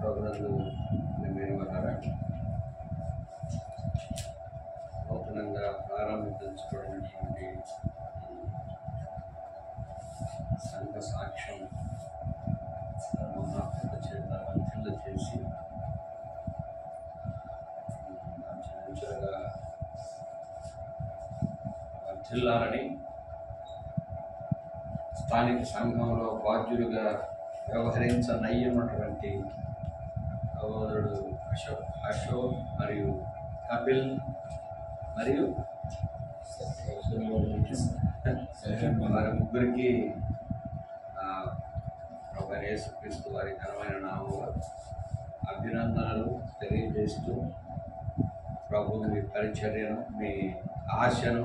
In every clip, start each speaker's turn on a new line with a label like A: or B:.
A: ప్రోగ్రాంలు మేమన్నారా నూతనంగా ప్రారంభించబడినటువంటి సంఘ సాక్ష్యం చేత వర్తిల్ల చేసి అంచెలంచెలుగా వర్తిల్లాలని స్థానిక సంఘంలో బాధ్యులుగా వ్యవహరించనయ్యున్నటువంటి సహోదరుడు అశోక్ మరియు కపిల్ మరియు వారి ముగ్గురికి ప్రభు యేసుక్రీస్తు వారి ఘనమైన నామములో అభినందనలు తెలియజేస్తూ ప్రభు మీ పరిచర్యను మీ ఆశను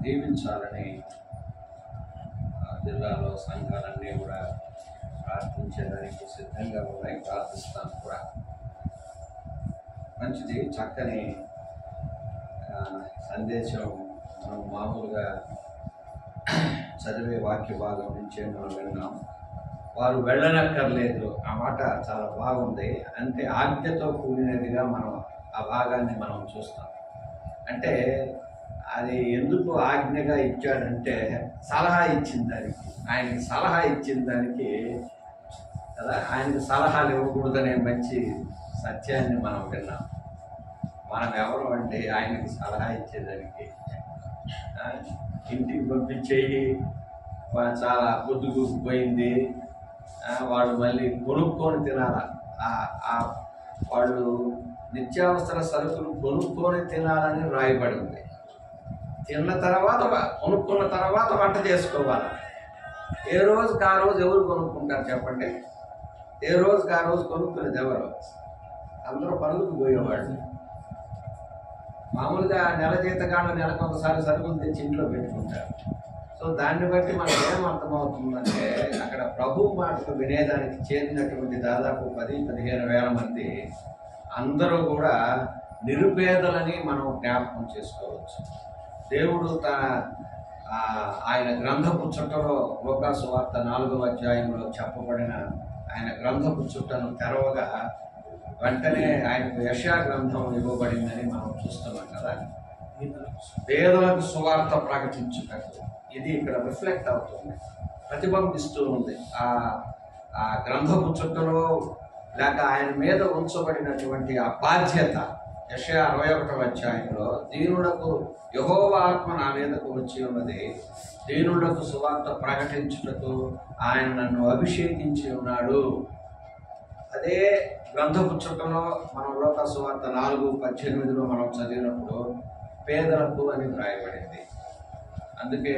A: దీవించాలని జిల్లాలో సంఘాలన్నీ కూడా ప్రార్థించడానికి సిద్ధంగా ఉన్నాయి. ప్రార్థిస్తాం కూడా. మంచిది, చక్కని సందేశం. మనం మామూలుగా చదివే వాక్య భాగం నుంచే మనం విన్నాం. వారు వెళ్ళనక్కర్లేదు, ఆ మాట చాలా బాగుంది. అంటే ఆజ్ఞతో కూడినదిగా మనం ఆ భాగాన్ని మనం చూస్తాం. అంటే అది ఎందుకు ఆజ్ఞగా ఇచ్చాడంటే సలహా ఇచ్చిన దానికి, ఆయనకి సలహా ఇచ్చిన దానికి కదా, ఆయనకి సలహాలు ఇవ్వకూడదనే మంచి సత్యాన్ని మనం విన్నాం. మనం ఎవరు అంటే ఆయనకి సలహా ఇచ్చేదానికి. ఇంటికి పంపించేయి, చాలా పొద్దుగుపోయింది, వాళ్ళు మళ్ళీ కొనుక్కొని తినాలా, వాళ్ళు నిత్యావసర సరుకులు కొనుక్కొని తినాలని రాయబడి ఉంది. తిన్న తర్వాత కొనుక్కున్న తర్వాత వంట చేసుకోవాలి. ఏ రోజుకి ఆ రోజు ఎవరు కొనుక్కుంటారు చెప్పండి? ఏ రోజుకి ఆ రోజు కొనుక్కునేది ఎవరు? అందరూ పనులకు పోయేవాళ్ళు. మామూలుగా నెల జీతగాళ్ళు నెలకు ఒకసారి సరుకులు తెచ్చి ఇంట్లో పెట్టుకుంటారు. సో దాన్ని బట్టి మనకు ఏమర్థమవుతుందంటే అక్కడ ప్రభు మాటలు వినేదానికి చేరినటువంటి దాదాపు 10-15 వేల మంది అందరూ కూడా నిరుపేదలని మనం జ్ఞాపకం చేసుకోవచ్చు. దేవుడు ఆయన గ్రంథపు చుట్టలో లూకాసు సువార్త 4వ అధ్యాయంలో చెప్పబడిన ఆయన గ్రంథపు చుట్టను తెరవగా వెంటనే ఆయనకు యెషయా గ్రంథం ఇవ్వబడిందని మనం చూస్తున్నాం కదా. పేదలకు సువార్త ప్రకటించుటకు ఇది ఇక్కడ రిఫ్లెక్ట్ అవుతుంది, ప్రతిబింబిస్తూ ఉంది. ఆ గ్రంథపు చుట్టలో లేక ఆయన మీద ఉంచబడినటువంటి ఆ బాధ్యత. యెషయా 61వ అధ్యాయంలో దీనులకు యెహోవా ఆత్మ నా మీదకు వచ్చి ఉన్నది, దీనులకు సువార్త ప్రకటించుటకు ఆయన నన్ను అభిషేకించి ఉన్నాడు. అదే గ్రంథపు చుట్టలో మనం లూకాసు సువార్త 4:18లో మనం చదివినప్పుడు పేదలకు అని వ్రాయబడింది. అందుకే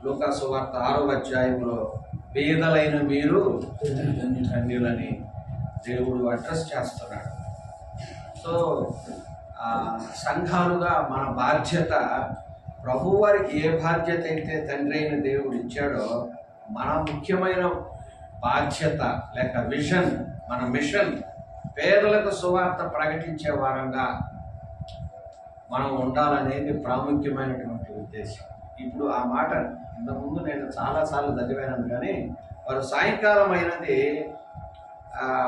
A: లూకాసు సువార్త 6వ అధ్యాయంలో పేదలైన మీరు ధన్యులని దేవుడు అడ్రస్ చేస్తున్నాడు. సో సంఘాలుగా మన బాధ్యత, ప్రభువారికి ఏ బాధ్యత అయితే తండ్రి అయిన దేవుడు ఇచ్చాడో మన ముఖ్యమైన బాధ్యత లేక విజన్, మన మిషన్ పేదలకు సువార్త ప్రకటించే వారంగా మనం ఉండాలనేది ప్రాముఖ్యమైనటువంటి ఉద్దేశం. ఇప్పుడు ఆ మాట ఇంతకుముందు నేను చాలాసార్లు చదివాను, కానీ వారు సాయంకాలం అయినది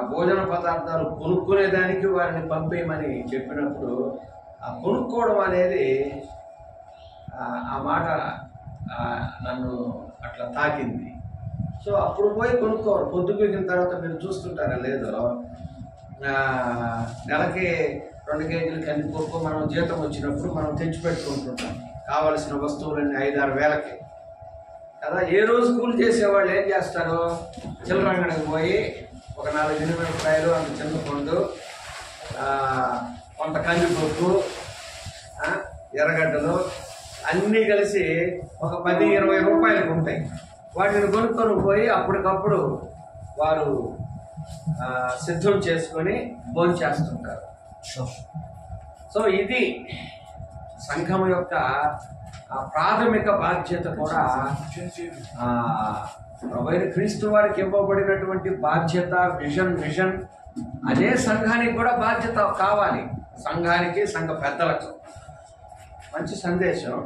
A: భోజన పదార్థాలు కొనుక్కునేదానికి వారిని పంపేయమని చెప్పినప్పుడు ఆ కొనుక్కోవడం అనేది ఆ మాట నన్ను అట్లా తాకింది. సో అప్పుడు పోయి కొనుక్కోవాలి. పొద్దుపెక్కిన తర్వాత మీరు చూస్తుంటారా లేదో, నెలకి 2 కేజీలు కందిపప్పు మనం జీతం వచ్చినప్పుడు మనం తెచ్చిపెట్టుకుంటుంటాం. కావలసిన వస్తువులన్నీ 5-6 వేలకి కదా. ఏ రోజు కూలి చేసేవాళ్ళు ఏం చేస్తారు? చిల్లరంగడికి పోయి ఒక 4 ఎనిమిరపకాయలు, అంత చింతపండు, కొంత కందిపప్పు, ఎర్రగడ్డలు అన్నీ కలిసి ఒక 10-20 రూపాయలకు ఉంటాయి. వాటిని కొనుక్కొని పోయి అప్పటికప్పుడు వారు సిద్ధం చేసుకొని భోంచేస్తుంటారు. సో ఇది సంఘం యొక్క ప్రాథమిక బాధ్యత కూడా. ప్రభువైన క్రీస్తు వారికి ఇవ్వబడినటువంటి బాధ్యత, విజన్ అదే సంఘానికి కూడా బాధ్యత కావాలి. సంఘానికి, సంఘ పెద్దలకు మంచి సందేశం.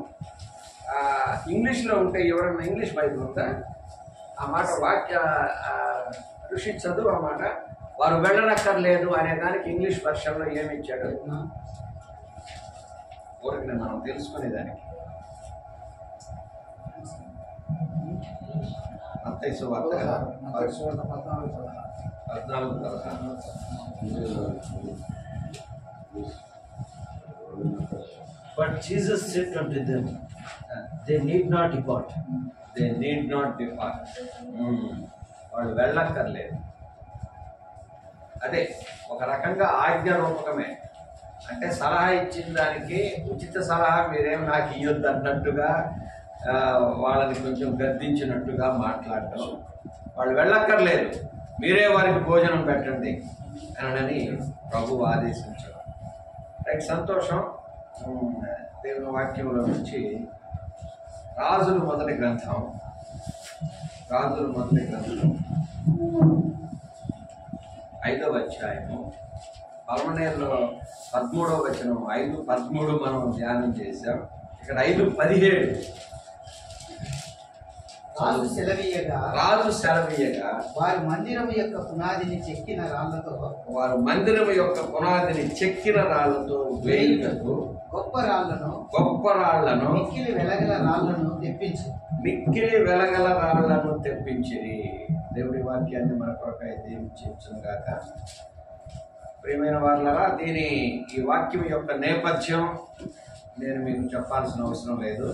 A: ఇంగ్లీష్లో ఉంటే ఎవరన్నా ఇంగ్లీష్ బైబిల్ ఉందా? ఆ మాట ఋషి చదువు ఆ మాట. వారు వెళ్ళనక్కర్లేదు అనే దానికి ఇంగ్లీష్ వర్షన్లో ఏమి ఇచ్చాడు ఊరికి మనం తెలుసుకునేదానికి. మత్తయి సువార్త 14:16.
B: But Jesus said unto them, they need not depart.
A: They need not depart. వాళ్ళు వెళ్ళక్కర్లేదు. అదే ఒక రకంగా ఆజ్ఞ రూపకమే. అంటే సలహా ఇచ్చిన దానికి ఉచిత సలహా మీరేం నాకు ఇవ్వద్దు అన్నట్టుగా వాళ్ళని కొంచెం గద్దించినట్టుగా మాట్లాడటం. వాళ్ళు వెళ్ళక్కర్లేదు, మీరే వారికి భోజనం పెట్టండి అని ప్రభువు ఆదేశించారు. రైట్, సంతోషం. దేవుని వాక్యంలో నుంచి రాజుల మొదటి గ్రంథం 5వ అధ్యాయము 13వ వచనం. 5:13 మనం ధ్యానం చేశాం. ఇక్కడ 5:17
C: రాజు సెలవీయగా వారి మందిరం యొక్క పునాదిని చెక్కిన రాళ్లతో వేయుటకు గొప్ప రాళ్లను మిక్కిలి వెలగల రాళ్లను తెప్పించిరి. దేవుడి వాక్యాన్ని మన కొరకై దీవించును గాక. ప్రియమైన వాళ్ళరా, ఈ వాక్యం యొక్క నేపథ్యం నేను మీకు చెప్పాల్సిన అవసరం లేదు.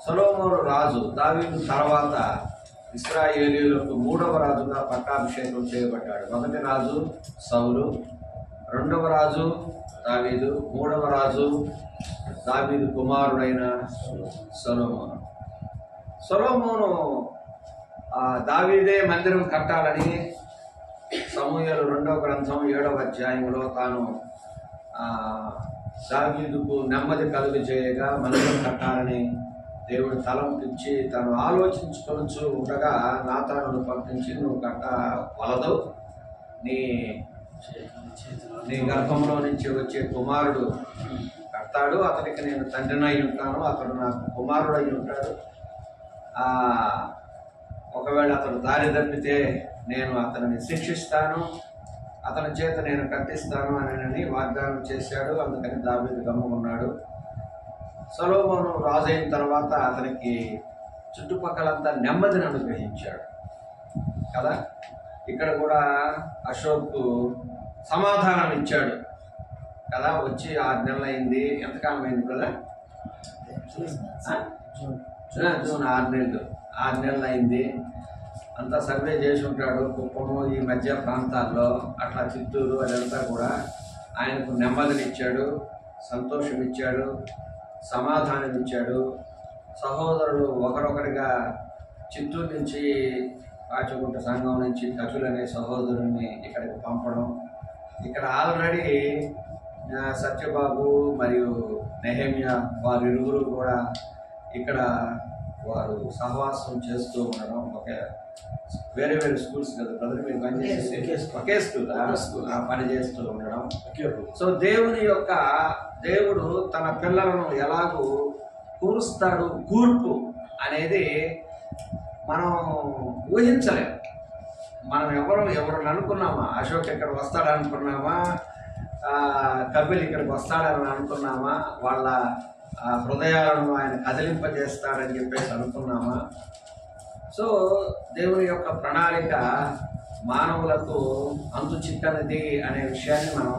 C: సొలొమోను రాజు దావీదు తర్వాత ఇశ్రాయేలీయులకు 3వ రాజుగా పట్టాభిషేకం చేయబడ్డాడు. మొదటి రాజు సౌలు, 2వ రాజు దావీదు, 3వ రాజు దావీదు కుమారుడైన సొలొమోను. సొలొమోను దావీదే మందిరం కట్టాలని సమూయేలు 2వ గ్రంథం 7వ అధ్యాయంలో తాను దావీదుకు నెమ్మది కలుగు చేయగా మందిరం కట్టాలని దేవుడు తలంపించి తను ఆలోచించుకొనుచు ఉండగా నాతానును పంపించి, నువ్వు కట్టవలదు, నీ గర్భంలో నుంచి వచ్చే కుమారుడు కడతాడు, అతనికి నేను తండ్రిని అయి ఉంటాను, అతడు నాకు కుమారుడు అయి ఉంటాడు. ఒకవేళ అతడు దారి తప్పితే నేను అతనిని శిక్షిస్తాను, అతని చేత నేను కట్టిస్తాను అని వాగ్దానం చేశాడు. అందుకని దావీదు గమ్ముకున్నాడు. సొలొమోను రాజు అయిన తర్వాత అతనికి చుట్టుపక్కలంతా నెమ్మదిని అనుగ్రహించాడు కదా. ఇక్కడ కూడా అశోక్ సమాధానం ఇచ్చాడు కదా. వచ్చి 6 నెలలు అయింది. ఎంతకాలం అయింది కదా? జూన్ 6 నెలలు అయింది. అంతా సర్వే చేసి ఉంటాడు. కుప్పము ఈ మధ్య ప్రాంతాల్లో, అట్లా చిత్తూరు అదంతా కూడా ఆయనకు నెమ్మదినిచ్చాడు, సంతోషం ఇచ్చాడు, సమాధానం ఇచ్చాడు. సహోదరులు ఒకరొకరిగా చిత్తూరు నుంచి పాచగుంట సంఘం నుంచి కచులు అనే సహోదరుని ఇక్కడికి పంపడం. ఇక్కడ ఆల్రెడీ సత్యబాబు మరియు నెహెమియా వారిరువురు కూడా ఇక్కడ వారు సహవాసం చేస్తూ ఉండడం. వేరే స్కూల్స్ కదా బ్రదర్, మీరు పనిచేసి ఒకే స్కూల్ పని చేస్తూ ఉండడం. సో దేవుడు తన పిల్లలను ఎలాగూ కూరుస్తాడు, కూర్పు అనేది మనం ఊహించలేము. మనం ఎవరు అనుకున్నామా? అశోక్ ఇక్కడ వస్తాడనుకున్నామా? కపిల్ ఇక్కడికి వస్తాడని అనుకున్నామా? వాళ్ళ హృదయాలను ఆయన కదిలింపజేస్తాడని చెప్పేసి అనుకున్నామా? సో దేవుని యొక్క ప్రణాళిక మానవులకు అంతు చిక్కనిది అనే విషయాన్ని మనం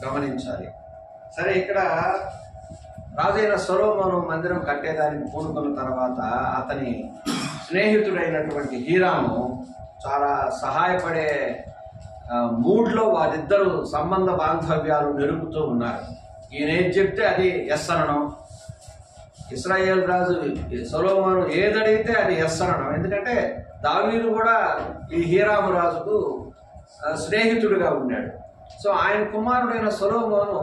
C: గమనించాలి. సరే, ఇక్కడ రాజైన సొలొమోను మందిరం కట్టేదానికి పూనుకున్న తర్వాత అతని స్నేహితుడైనటువంటి హీరాము చాలా సహాయపడే మూడ్లో వారిద్దరూ సంబంధ బాంధవ్యాలు నిలుపుతూ ఉన్నారు. ఈయన ఏది చెప్తే అది ఎస్ అనడం. ఇశ్రాయేల్ రాజు సొలొమోను ఏదడిగితే అది ఎస్ అనడం. ఎందుకంటే దావీదు కూడా ఈ హీరాము రాజుకు స్నేహితుడిగా ఉన్నాడు. సో ఆయన కుమారుడైన సొలొమోను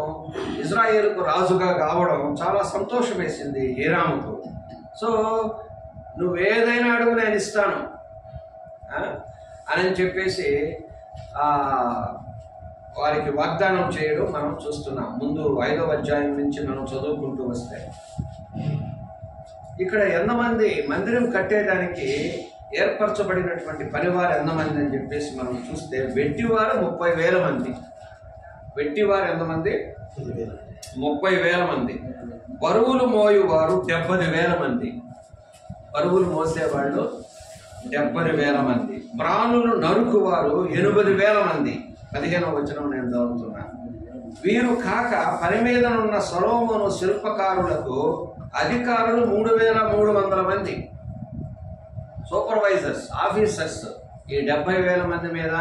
C: ఇజ్రాయేలుకు రాజుగా కావడం చాలా సంతోషం వేసింది హీరాముకు. సో నువ్వేదైనా అడుగు నేను ఇస్తాను అని చెప్పేసి
A: వారికి వాగ్దానం చేయడం మనం చూస్తున్నాం. ముందు 5వ అధ్యాయం నుంచి మనం చదువుకుంటూ వస్తే ఇక్కడ ఎంతమంది మందిరం కట్టేదానికి ఏర్పరచబడినటువంటి పనివారు ఎంతమంది అని చెప్పేసి మనం చూస్తే వెట్టివారు 30,000 మంది. వెట్టివారు ఎంతమంది? 30,000 మంది. బరువులు మోయువారు 70,000 మంది. బరువులు మోసేవాళ్ళు 70,000 మంది. మ్రానులు నరుకువారు 80,000 మంది. 15వ వచనం నేను చదువుతున్నాను. వీరు కాక పని మీదనున్న సొలొమోను శిల్పకారులకు అధికారులు 3,300 మంది. సూపర్వైజర్స్, ఆఫీసర్స్ ఈ 70,000 మంది మీద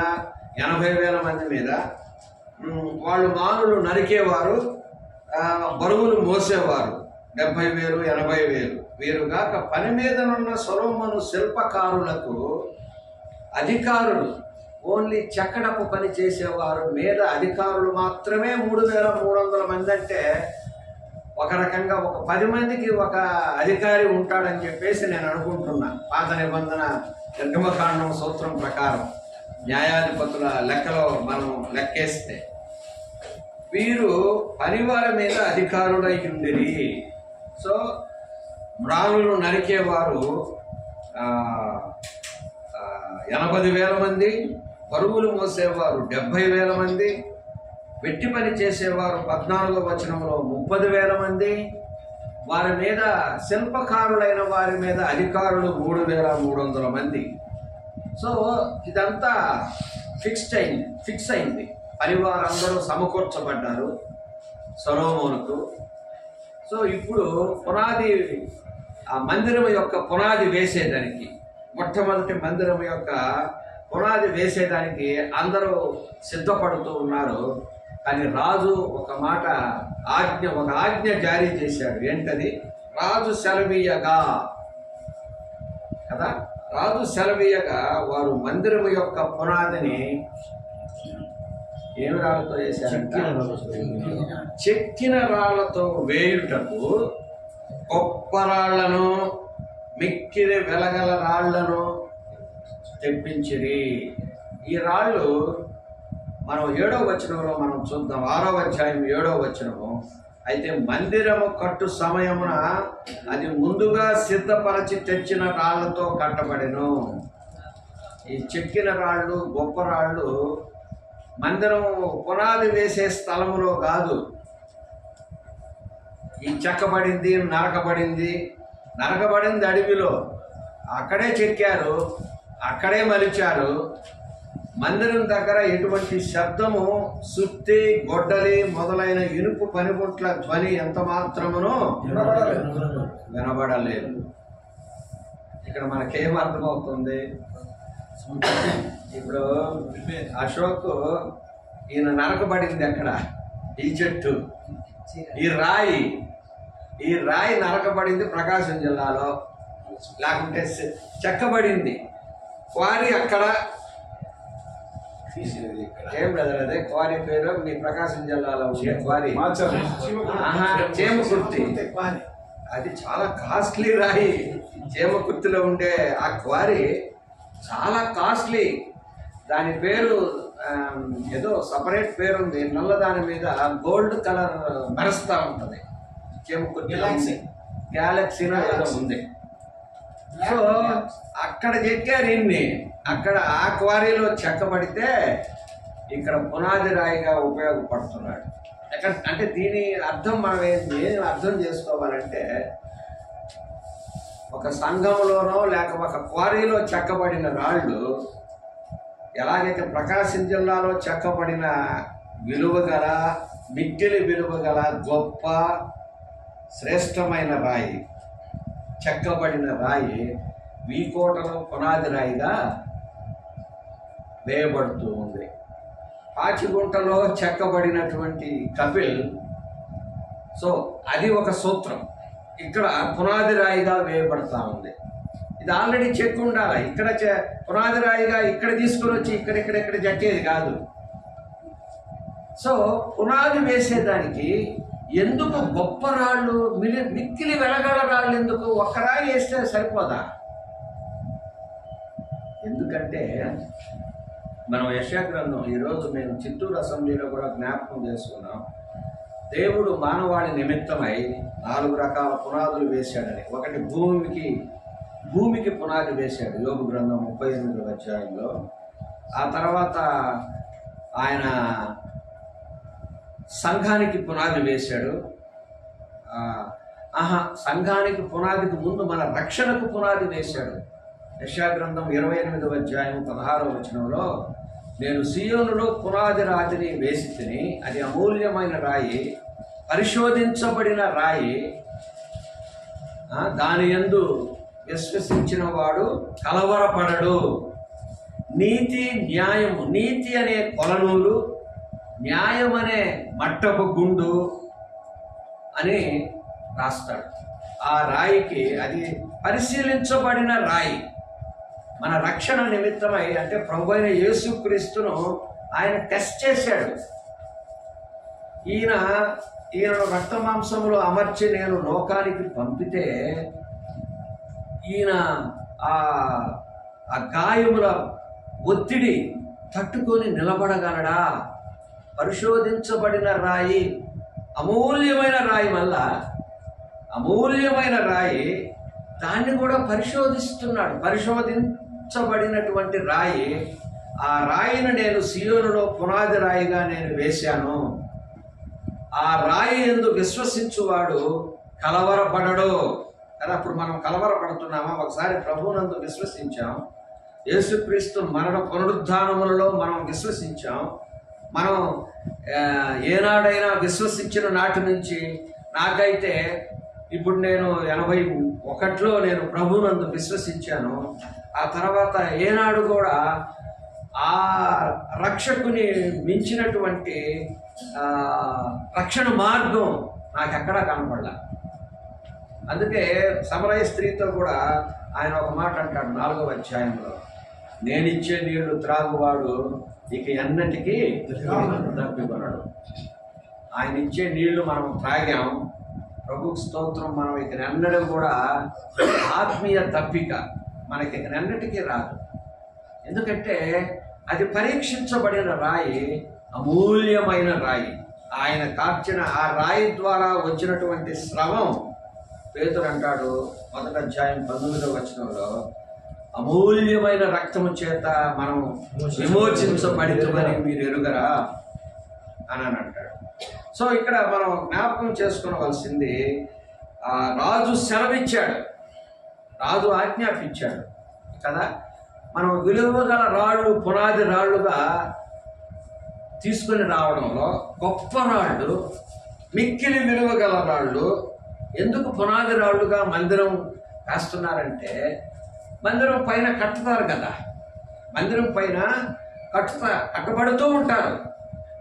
A: 80,000 మంది మీద వాళ్ళు మానులు నరికేవారు, బరువులు మోసేవారు 70,000 80,000. వీరుగాక పని మీదనున్న సొలొమోను శిల్పకారులకు అధికారులు, ఓన్లీ చెక్కడపు పని చేసేవారు మీద అధికారులు మాత్రమే 3,300 మంది. అంటే ఒక రకంగా ఒక 10 మందికి ఒక అధికారి ఉంటాడని చెప్పేసి నేను అనుకుంటున్నా. పాత నిబంధన నిర్గమకాండం సూత్రం ప్రకారం న్యాయాధిపతుల లెక్కలో మనం లెక్కేస్తే వీరు పనివారి మీద అధికారులై ఉండిరి. సో మ్రానులు నరికేవారు 80,000 మంది, బరువులు మోసేవారు 70,000 మంది, వెట్టి పని చేసేవారు 14వ వచనంలో 30,000 మంది, వారి మీద శిల్పకారులైన వారి మీద అధికారులు 3,300 మంది. సో ఇదంతా ఫిక్స్ అయింది. పనివారందరూ సమకూర్చబడ్డారు సొలొమోనుకు. సో ఇప్పుడు పునాది, ఆ మందిరం యొక్క పునాది వేసేదానికి, మొట్టమొదటి మందిరం యొక్క పునాది వేసేదానికి అందరూ సిద్ధపడుతూ ఉన్నారు. కానీ రాజు ఒక ఆజ్ఞ జారీ చేశాడు. ఏంటది? రాజు సెలవీయగా కదా, రాజు సెలవీయగా వారు మందిరం యొక్క పునాదిని ఏమి రాళ్లతో వేశారంట? చెక్కిన రాళ్లతో వేయుటకు గొప్ప రాళ్లను, మిక్కిలి వెలగల రాళ్లను తెప్పించిరి. ఈ రాళ్ళు మనం 7వ వచనంలో మనం చూద్దాం. 6వ అధ్యాయం 7వ వచనము. అయితే మందిరము కట్టు సమయమున అది ముందుగా సిద్ధపరచి తెచ్చిన రాళ్లతో కట్టబడెను. ఈ చెక్కిన రాళ్ళు, గొప్ప రాళ్ళు మందిరం పునాది వేసే స్థలములో కాదు. ఈ చెక్కబడింది, నరకబడింది అడవిలో. అక్కడే చెక్కారు, అక్కడే మలిచారు. మందిరం దగ్గర ఎటువంటి శబ్దము, సుత్తి, గొడ్డలి మొదలైన ఇనుపు పనిముట్ల ధ్వని ఎంత మాత్రమునో వినబడలేదు. ఇక్కడ మనకేం అర్థమవుతుంది? ఇప్పుడు అశోక్ ఈయన నరకబడింది ఎక్కడ? ఈ చెట్టు, ఈ రాయి నరకబడింది ప్రకాశం జిల్లాలో, లేకుంటే చెక్కబడింది క్వారీ అక్కడ. ఏం బ్రదర్ అదే క్వారీ పేరు? మీ ప్రకాశం జిల్లాలో ఉండే క్వారీ చేమకుర్తి. అది చాలా కాస్ట్లీ రాయి. చేమకుర్తిలో ఉండే ఆ క్వారీ చాలా కాస్ట్లీ. దాని పేరు ఏదో సపరేట్ పేరు ఉంది. నల్ల దాని మీద గోల్డ్ కలర్ మెరుస్తా ఉంటుంది. చేమకుర్తి గ్యాలక్సీలో ఏదో ఉంది. సో అక్కడ చెక్కారు ఇన్ని. అక్కడ ఆ క్వారీలో చెక్కబడితే ఇక్కడ పునాది రాయిగా ఉపయోగపడుతున్నాడు. అంటే దీని అర్థం మనం ఏం అర్థం చేసుకోవాలంటే, ఒక సంఘంలోనో లేక ఒక క్వారీలో చెక్కబడిన రాళ్ళు ఎలాగైతే ప్రకాశం జిల్లాలో చెక్కబడిన మిక్కిలి విలువ గల గొప్ప శ్రేష్టమైన రాయి, చెక్కబడిన రాయి వీకోటలో పునాది రాయిగా వేయబడుతూ ఉంది. పాచిగుంటలో చెక్కబడినటువంటి కపిల్, సో అది ఒక సూత్రం. ఇక్కడ పునాది రాయిగా వేయబడతా ఉంది. ఇది ఆల్రెడీ చెక్కు ఉండాలి. ఇక్కడ పునాది రాయిగా ఇక్కడ తీసుకుని వచ్చి ఇక్కడ చెక్కేది కాదు. సో పునాది వేసేదానికి ఎందుకు గొప్ప రాళ్ళు, మిక్కిలి వెలగల రాళ్ళు ఎందుకు? ఒక్క రాయి వేస్తే సరిపోదా? ఎందుకంటే మనం యెషయా గ్రంథం ఈరోజు మేము చిత్తూరు అసెంబ్లీలో కూడా జ్ఞాపకం చేసుకున్నాం. దేవుడు మానవాళి నిమిత్తమై 4 రకాల పునాదులు వేశాడని. ఒకటి భూమికి పునాది వేశాడు యోబు గ్రంథం 38వ అధ్యాయంలో. ఆ తర్వాత ఆయన సంఘానికి పునాది వేశాడు. సంఘానికి పునాదికి ముందు మన రక్షణకు పునాది వేశాడు. యెషయా గ్రంథం 28వ అధ్యాయం 16వ వచనంలో, నేను సీయోనులో పునాది రాతిని వేసి తిని, అది అమూల్యమైన రాయి, పరిశోధించబడిన రాయి, దాని యందు విశ్వసించిన వాడు కలవరపడడు. నీతి న్యాయము, నీతి అనే కొలనూలు, న్యాయం అనే మట్టపు గుండు అని రాస్తాడు. ఆ రాయికి అది పరిశీలించబడిన రాయి. మన రక్షణ నిమిత్తమై, అంటే ప్రభు అయిన యేసుక్రీస్తును ఆయన టెస్ట్ చేశాడు. ఈయనను రక్త మాంసములు అమర్చి నేను లోకానికి పంపితే ఈయన ఆ గాయముల ఒత్తిడి తట్టుకొని నిలబడగలడా? పరిశోధించబడిన రాయి, అమూల్యమైన రాయి, మళ్ళా అమూల్యమైన రాయి, దాన్ని కూడా పరిశోధిస్తున్నాడు. పరిశోధించబడినటువంటి రాయి, ఆ రాయిని నేను సీయోనులో పునాది రాయిగా నేను వేశాను. ఆ రాయి యందు విశ్వసించువాడు కలవరపడడు కదా. అప్పుడు మనం కలవరపడుతున్నామా? ఒకసారి ప్రభువునందు విశ్వసించాం, యేసుక్రీస్తు మరణ పునరుద్ధానములలో మనం విశ్వసించాం. మనం ఏనాడైనా విశ్వసించిన నాటి నుంచి, నాకైతే ఇప్పుడు నేను 81లో నేను ప్రభువునందు విశ్వసించాను. ఆ తర్వాత ఏనాడు కూడా ఆ రక్షకుని మించినటువంటి రక్షణ మార్గం నాకెక్కడా కనపడలా. అందుకే సమరయ స్త్రీతో కూడా ఆయన ఒక మాట అంటాడు 4వ అధ్యాయంలో, నేనిచ్చే నీళ్లు త్రాగువాడు ఇక ఎన్నటికీ తప్పికొనడు. ఆయన ఇచ్చే నీళ్లు మనం త్రాగాం, ప్రభుకు స్తోత్రం. మనం ఇక ఎన్నడూ కూడా ఆత్మీయ తప్పిక మనకి ఇక ఎన్నటికీ రాదు. ఎందుకంటే అది పరీక్షించబడిన రాయి, అమూల్యమైన రాయి. ఆయన కార్చిన ఆ రాయి ద్వారా వచ్చినటువంటి స్రవం, పేతురు అంటాడు 1వ అధ్యాయం 19వ వచనంలో, అమూల్యమైన రక్తము చేత మనం విమోచించబడితమని మీరు ఎరుగరా అని అంటాడు. సో ఇక్కడ మనం జ్ఞాపకం చేసుకోవలసింది, రాజు సెలవిచ్చాడు, రాజు ఆజ్ఞాపించాడు కదా. మనం విలువగల రాళ్ళు, పునాది రాళ్ళుగా తీసుకుని రావడంలో గొప్ప రాళ్ళు, మిక్కిలి విలువగల రాళ్ళు ఎందుకు పునాది రాళ్ళుగా మందిరం వేస్తున్నారంటే, మందిరం పైన కట్టుతారు కదా, మందిరం పైన కట్టబడుతూ ఉంటారు.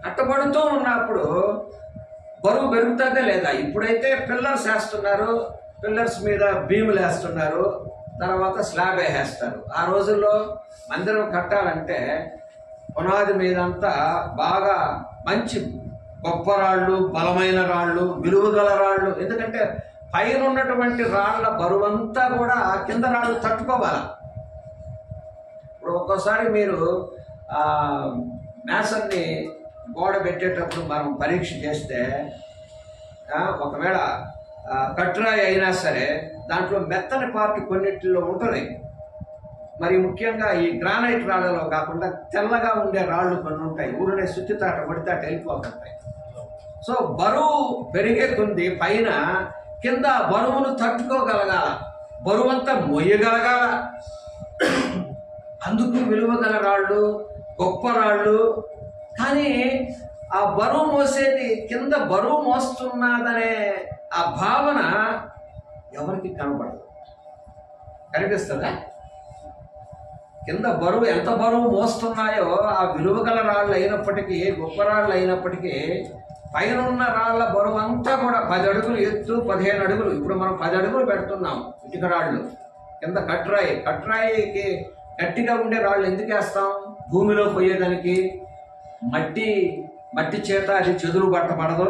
A: కట్టబడుతూ ఉన్నప్పుడు బరువు పెరుగుతుందా లేదా? ఇప్పుడైతే పిల్లర్స్ వేస్తున్నారు, పిల్లర్స్ మీద బీములు వేస్తున్నారు, తర్వాత స్లాబ్ వేసేస్తారు. ఆ రోజుల్లో మందిరం కట్టాలంటే పునాది మీదంతా బాగా మంచి గొప్ప రాళ్ళు, బలమైన రాళ్ళు, విలువగల రాళ్ళు. ఎందుకంటే పైన ఉన్నటువంటి రాళ్ల బరువంతా కూడా కింద రాళ్ళు తట్టుకోవాలి. ఇప్పుడు ఒక్కోసారి మీరు మేసన్ని గోడ పెట్టేటప్పుడు మనం పరీక్ష చేస్తే, ఒకవేళ కట్టురాయి అయినా సరే దాంట్లో మెత్తని పార్ట్ కొన్నిటిలో ఉంటుంది. మరి ముఖ్యంగా ఈ గ్రానైట్ రాళ్లలో కాకుండా తెల్లగా ఉండే రాళ్ళు కొన్ని ఉంటాయి, ఊరినే సుత్తితాట పడితే అటు వెళ్ళిపోతుంటాయి. సో బరువు పెరిగే కొద్ది పైన కింద బరువును తట్టుకోగలగాల, బరువంతా మొయ్యగలగాల. అందుకు విలువగల రాళ్ళు, గొప్ప రాళ్ళు. కానీ ఆ బరువు మోసేది, కింద బరువు మోస్తున్నదనే ఆ భావన ఎవరికి కనబడదు. కనిపిస్తుందా? కింద బరువు ఎంత బరువు మోస్తున్నాయో ఆ విలువగల రాళ్ళు అయినప్పటికీ, గొప్ప రాళ్ళు అయినప్పటికీ, పైన ఉన్న రాళ్ల బరువు అంతా కూడా 10 అడుగులు ఎత్తు, 15 అడుగులు. ఇప్పుడు మనం 10 అడుగులు పెడుతున్నాం ఇటుక రాళ్ళు. కింద కట్టురాయికి గట్టిగా ఉండే రాళ్ళు ఎందుకు వేస్తాం? భూమిలో పోయేదానికి. మట్టి చేత అది చెదురు పట్టబడదు.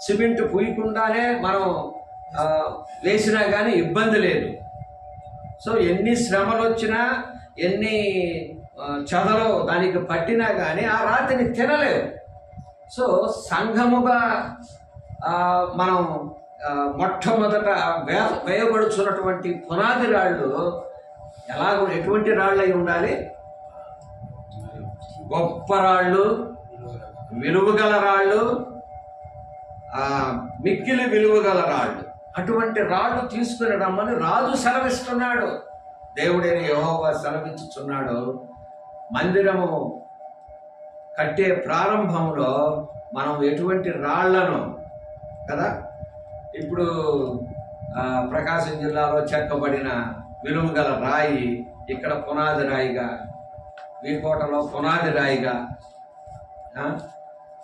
A: సిమెంట్ పూయకుండానే మనం వేసినా కానీ ఇబ్బంది లేదు. సో ఎన్ని శ్రమలు వచ్చినా, ఎన్ని చదలో దానికి పట్టినా కానీ ఆ రాతిని తినలేదు. సో సంఘముగా మనం మొట్టమొదట వేయబడుచున్నటువంటి పునాది రాళ్ళు ఎటువంటి రాళ్ళు అయి ఉండాలి? గొప్ప రాళ్ళు, విలువగల రాళ్ళు, మిక్కిలి విలువగల రాళ్ళు. అటువంటి రాళ్ళు తీసుకుని రమ్మని రాజు సెలవిస్తున్నాడు. దేవుడైన యెహోవా సెలవించుచున్నాడు. మందిరము కట్టే ప్రారంభంలో మనం ఎటువంటి రాళ్లను కదా, ఇప్పుడు ప్రకాశం జిల్లాలో చెక్కబడిన విలువగల రాయి ఇక్కడ పునాది రాయిగా, వీకోటలో పునాది రాయిగా,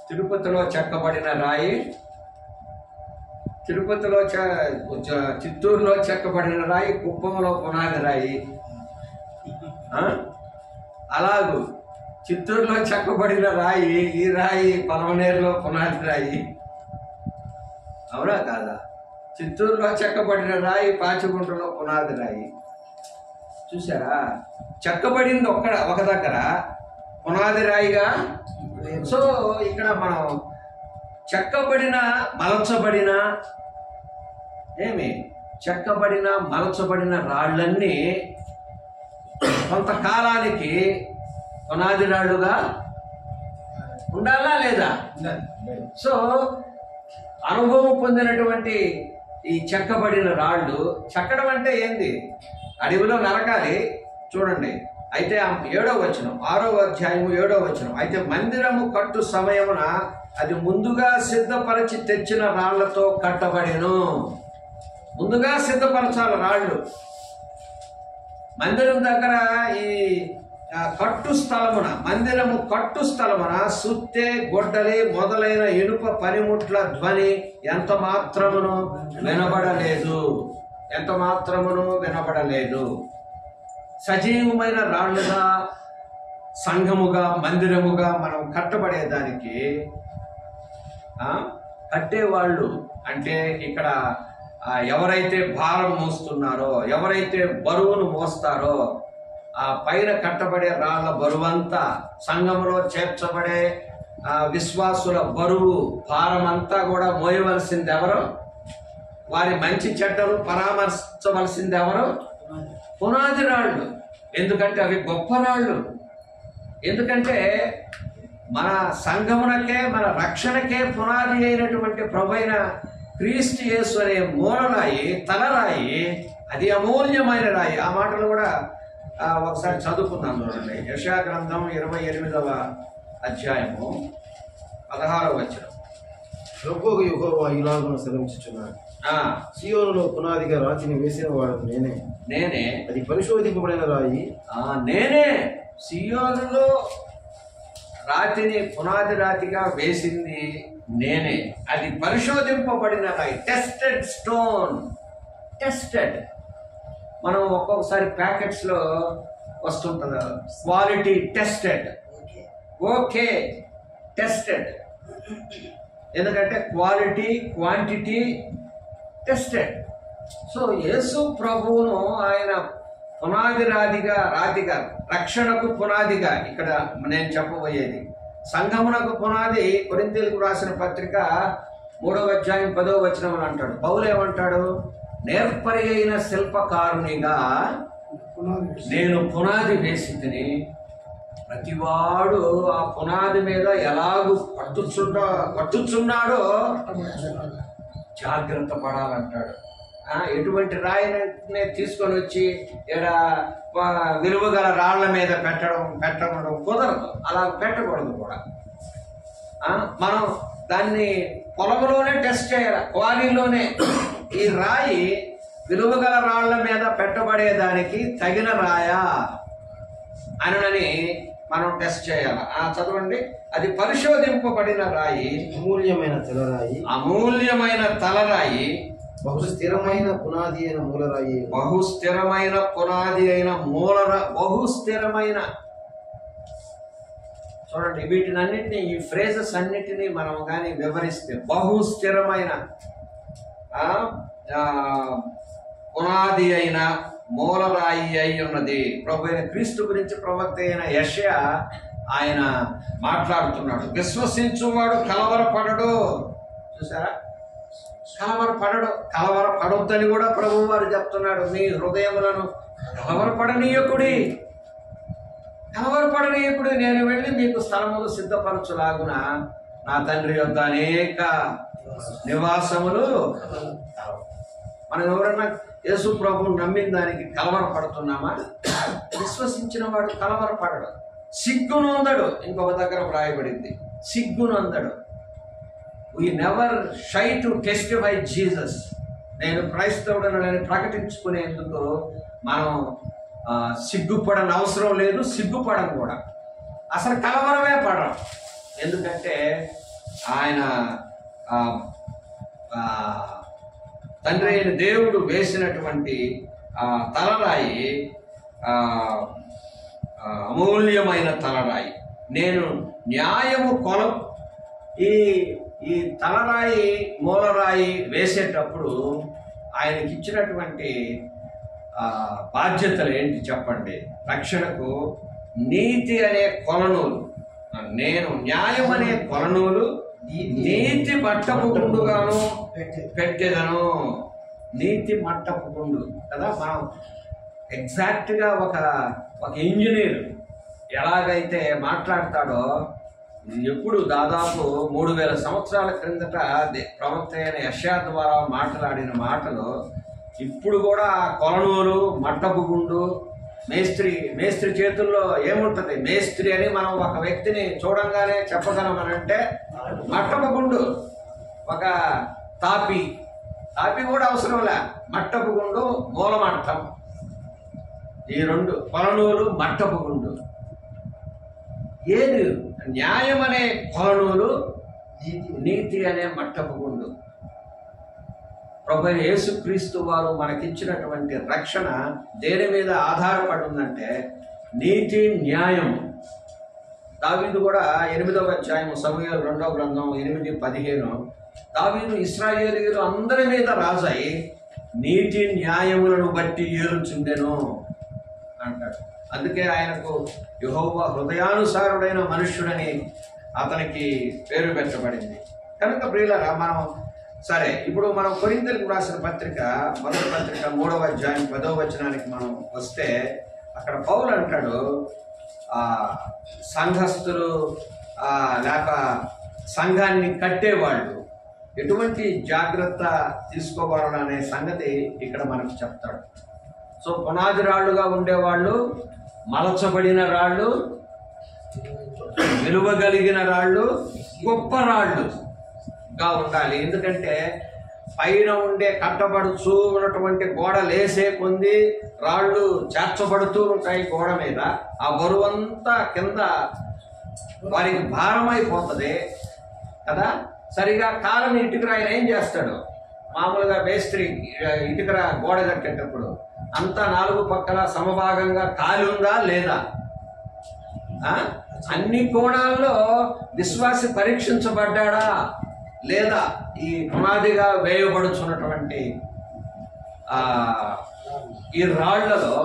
A: తిరుపతిలో చెక్కబడిన రాయి, తిరుపతిలో చిత్తూరులో చెక్కబడిన రాయి, కుప్పంలో పునాది రాయి. అలాగూ చిత్తూరులో చెక్కబడిన రాయి, ఈ రాయి పలమనేరులో పునాది రాయి. అవునా కాదా? చిత్తూరులో చెక్కబడిన రాయి పాచిగుంటలో పునాది రాయి. చూసారా? చెక్కబడింది ఒక దగ్గర, పునాది రాయిగా. సో ఇక్కడ మనం చెక్కబడిన మలచబడిన రాళ్ళన్నీ కొంతకాలానికి పునాది రాళ్ళుగా ఉండాలా లేదా? సో అనుభవం పొందినటువంటి ఈ చెక్కబడిన రాళ్ళు, చెక్కడం అంటే ఏంది? అడవిలో నరకాలి. చూడండి, అయితే 7వ వచనం, 6వ అధ్యాయము 7వ వచనం. అయితే మందిరము కట్టు సమయమున అది ముందుగా సిద్ధపరచి తెచ్చిన రాళ్లతో కట్టబడెను. ముందుగా సిద్ధపరచాలి రాళ్ళు. మందిరం దగ్గర ఈ మందిరము కట్టు స్థలమున సుత్తె, గొడ్డలి మొదలైన ఇనుప పనిముట్ల ధ్వని ఎంత మాత్రమును వినబడలేదు. సజీవమైన రాళ్లుగా, సంఘముగా, మందిరముగా మనం కట్టబడేదానికి కట్టేవాళ్ళు అంటే ఇక్కడ ఎవరైతే భారం మోస్తున్నారో, ఎవరైతే బరువును మోస్తారో, ఆ పైన కట్టబడే రాళ్ల బరువంతా, సంఘములో చేర్చబడే విశ్వాసుల బరువు, భారం అంతా కూడా మోయవలసింది ఎవరు? వారి మంచి చెడ్డలు పరామర్శించవలసింది ఎవరు? పునాది రాళ్ళు. ఎందుకంటే అవి గొప్ప రాళ్ళు. ఎందుకంటే మన సంఘమునకే, మన రక్షణకే పునాది అయినటువంటి ప్రభువైన క్రీస్తు యేసు అనే మూలరాయి, తలరాయి, అది అమూల్యమైన రాయి. ఆ మాటలు కూడా ఒకసారి చదువుకున్నాం. చూడండి, యెషయా గ్రంథం 28వ అధ్యాయము 16వ వచనం.
B: ప్రభువు యెహోవా ఇలాగున సెలవించుచున్నాడు, సీయోనులో పునాదిగా రాతిని వేసిన వాడు నేనే. అది పరిశోధింపబడిన రాయి.
A: నేనే సీయోనులో రాతిని పునాది రాతిగా వేసింది నేనే. అది పరిశోధింపబడిన రాయి, టెస్టెడ్ స్టోన్. టెస్టెడ్ మనం ఒక్కొక్కసారి ప్యాకెట్స్ లో వస్తుంటుంది, క్వాలిటీ టెస్టెడ్. Okay, tested. ఎందుకంటే క్వాలిటీ, క్వాంటిటీ టెస్టెడ్. సో యేసు ప్రభువును ఆయన పునాది రాతిగా, రక్షణకు పునాదిగా, ఇక్కడ నేను చెప్పబోయేది సంఘమునకు పునాది. కొరింథీయులకు రాసిన పత్రిక 3వ అధ్యాయం 10వ వచనం అని అంటాడు. పౌలు ఏమంటాడు? నేర్పరి అయిన శిల్పకారునిగా నేను పునాది వేసి తిని, ప్రతివాడు ఆ పునాది మీద ఎలాగూ పట్టుచున్నాడో జాగ్రత్త పడాలంటాడు. ఎటువంటి రాయిని తీసుకొని వచ్చి ఇక్కడ విలువగల రాళ్ల మీద పెట్టడం కుదరదు. అలా పెట్టకూడదు కూడా. మనం దాన్ని పొలంలోనే టెస్ట్ చేయాలి, క్వారీలోనే. ఈ రాయి విలువగల రాళ్ల మీద పెట్టబడేదానికి తగిన రాయా అని మనం టెస్ట్ చేయాలి. చదవండి, అది పరిశోధింపబడిన రాయి, అమూల్యమైన తలరాయి,
B: బహుస్థిరమైన పునాది అయిన మూలరాయి.
A: బహుస్థిరమైన చూడండి, వీటినన్నింటినీ, ఈ ఫ్రేజెస్ అన్నిటినీ మనం కానీ వివరిస్తే, బహుస్థిరమైన పునాది అయిన మూలరాయి అయి ఉన్నది. ప్రభు అయిన క్రీస్తు గురించి ప్రవక్త అయిన యెషయా ఆయన మాట్లాడుతున్నాడు. విశ్వసించువాడు కలవరపడడు. చూసారా, కలవరపడొద్దని కూడా ప్రభు వారు చెప్తున్నాడు. మీ హృదయములను కలవరపడనీయకుడి, నేను వెళ్ళి మీకు స్థలములు సిద్ధపరచులాగున నా తండ్రి యొద్ద అనేక నివాసములు. మనం ఎవరన్నా యేసు ప్రభువును నమ్మిన దానికి కలవరపడుతున్నామా? విశ్వసించిన వాడు కలవరపడడు, సిగ్గునందడు. ఇంకొక దగ్గర వ్రాయబడింది, సిగ్గునందడు. We never shy to testify Jesus. నేను క్రైస్తవుడని ప్రకటించుకునేందుకు మనం సిగ్గుపడని అవసరం లేదు, సిగ్గుపడం కూడా. అసలు కలవరమే పడడం. ఎందుకంటే ఆయన తండ్రి అయిన దేవుడు వేసినటువంటి తలరాయి అమూల్యమైన తలరాయి. నేను న్యాయము ఈ తలరాయి మూలరాయి వేసేటప్పుడు ఆయనకి ఇచ్చినటువంటి బాధ్యతలు ఏంటి చెప్పండి? రక్షణకు నీతి అనే కొలనూలు, నేను న్యాయం అనే కొలనూలు నీతి మట్టపు గుండుగాను పెట్టేదను. నీతి మట్టపు గుండు కదా. మనం ఎగ్జాక్ట్గా ఒక ఇంజనీర్ ఎలాగైతే మాట్లాడతాడో, ఎప్పుడు దాదాపు 3000 సంవత్సరాల క్రిందట ప్రవక్త అయిన యెషయా ద్వారా మాట్లాడిన మాటలు ఇప్పుడు కూడా కొలనూలు, మట్టపు గుండు, మేస్త్రి చేతుల్లో ఏముంటది? మేస్త్రి అని మనం ఒక వ్యక్తిని చూడంగానే చెప్పగలమనంటే మట్టపు గుండు. ఒక తాపి కూడా అవసరంలే, మట్టపు గుండు, మూలమట్టం. ఈ రెండు, కొలనూలు, మట్టపు గుండు. ఏది న్యాయం అనే కొలనూలు, నీతి అనే మట్టపు గుండు. ప్రభువైన యేసుక్రీస్తు వారు మనకిచ్చినటువంటి రక్షణ దేని మీద ఆధారపడి ఉందంటే నీతి, న్యాయం. దావీదు కూడా 8వ అధ్యాయం సమూయేలు 2వ గ్రంథం 8:15 దావీదు ఇశ్రాయేలీయులు అందరి మీద రాజై నీతి న్యాయములను బట్టి ఏలుచుండెను అంటాడు. అందుకే ఆయనకు యెహోవా హృదయానుసారుడైన మనుష్యుడని అతనికి పేరు పెట్టబడింది. కనుక ప్రియులారా, మనం సరే ఇప్పుడు మనం కొరింథీయులకు రాసిన పత్రిక, మొదటి పత్రిక 3వ అధ్యాయం 10వ వచనానికి మనం వస్తే అక్కడ పౌలు అంటాడు, సంఘస్థులు లేక సంఘాన్ని కట్టేవాళ్ళు ఎటువంటి జాగ్రత్త తీసుకోవాలనే సంగతి ఇక్కడ మనకు చెప్తాడు. సో పునాది రాళ్లుగా ఉండేవాళ్ళు, మలచబడిన రాళ్ళు, విలువగలిగిన రాళ్ళు, గొప్ప రాళ్ళుగా ఉండాలి. ఎందుకంటే పైన ఉండే కట్టబడుచు ఉన్నటువంటి గోడ లేసే కొంది రాళ్ళు చేర్చబడుతూ ఉంటాయి గోడ మీద. ఆ బరువంతా కింద వారికి భారమైపోతుంది కదా. సరిగా కాలని ఇటుకరా ఆయన ఏం చేస్తాడు? మామూలుగా మేస్త్రి ఇటుకరా గోడ కట్టేటప్పుడు అంతా 4 పక్కల సమభాగంగా కాలి ఉందా లేదా? అన్ని కోణాల్లో విశ్వాసి పరీక్షించబడ్డాడా లేదా? ఈ పునాదిగా వేయబడుచున్నటువంటి ఈ రాళ్లలో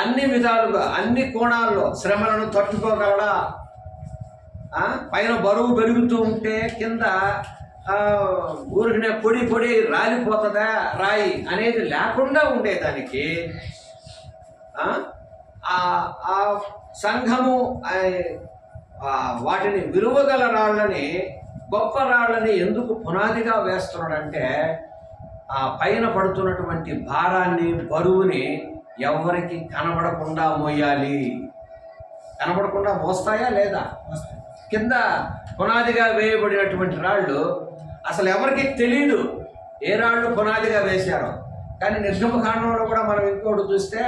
A: అన్ని విధాలుగా, అన్ని కోణాల్లో శ్రమలను తట్టుకోగలడా? పైన బరువు పెరుగుతూ ఉంటే కింద ఊరికినే పొడి రాలిపోతుందా రాయి అనేది లేకుండా ఉండేదానికి ఆ సంఘము వాటిని విలువగల రాళ్ళని, గొప్ప రాళ్ళని ఎందుకు పునాదిగా వేస్తున్నాడంటే ఆ పైన పడుతున్నటువంటి భారాన్ని, బరువుని ఎవరికి కనబడకుండా మోయాలి. కనబడకుండా మోస్తాయా లేదా? కింద పునాదిగా వేయబడినటువంటి రాళ్ళు అసలు ఎవరికి తెలియదు ఏ రాళ్ళు పునాదిగా వేశారో. కానీ నిర్గమకాండంలో కూడా మనం ఇంకోటి చూస్తే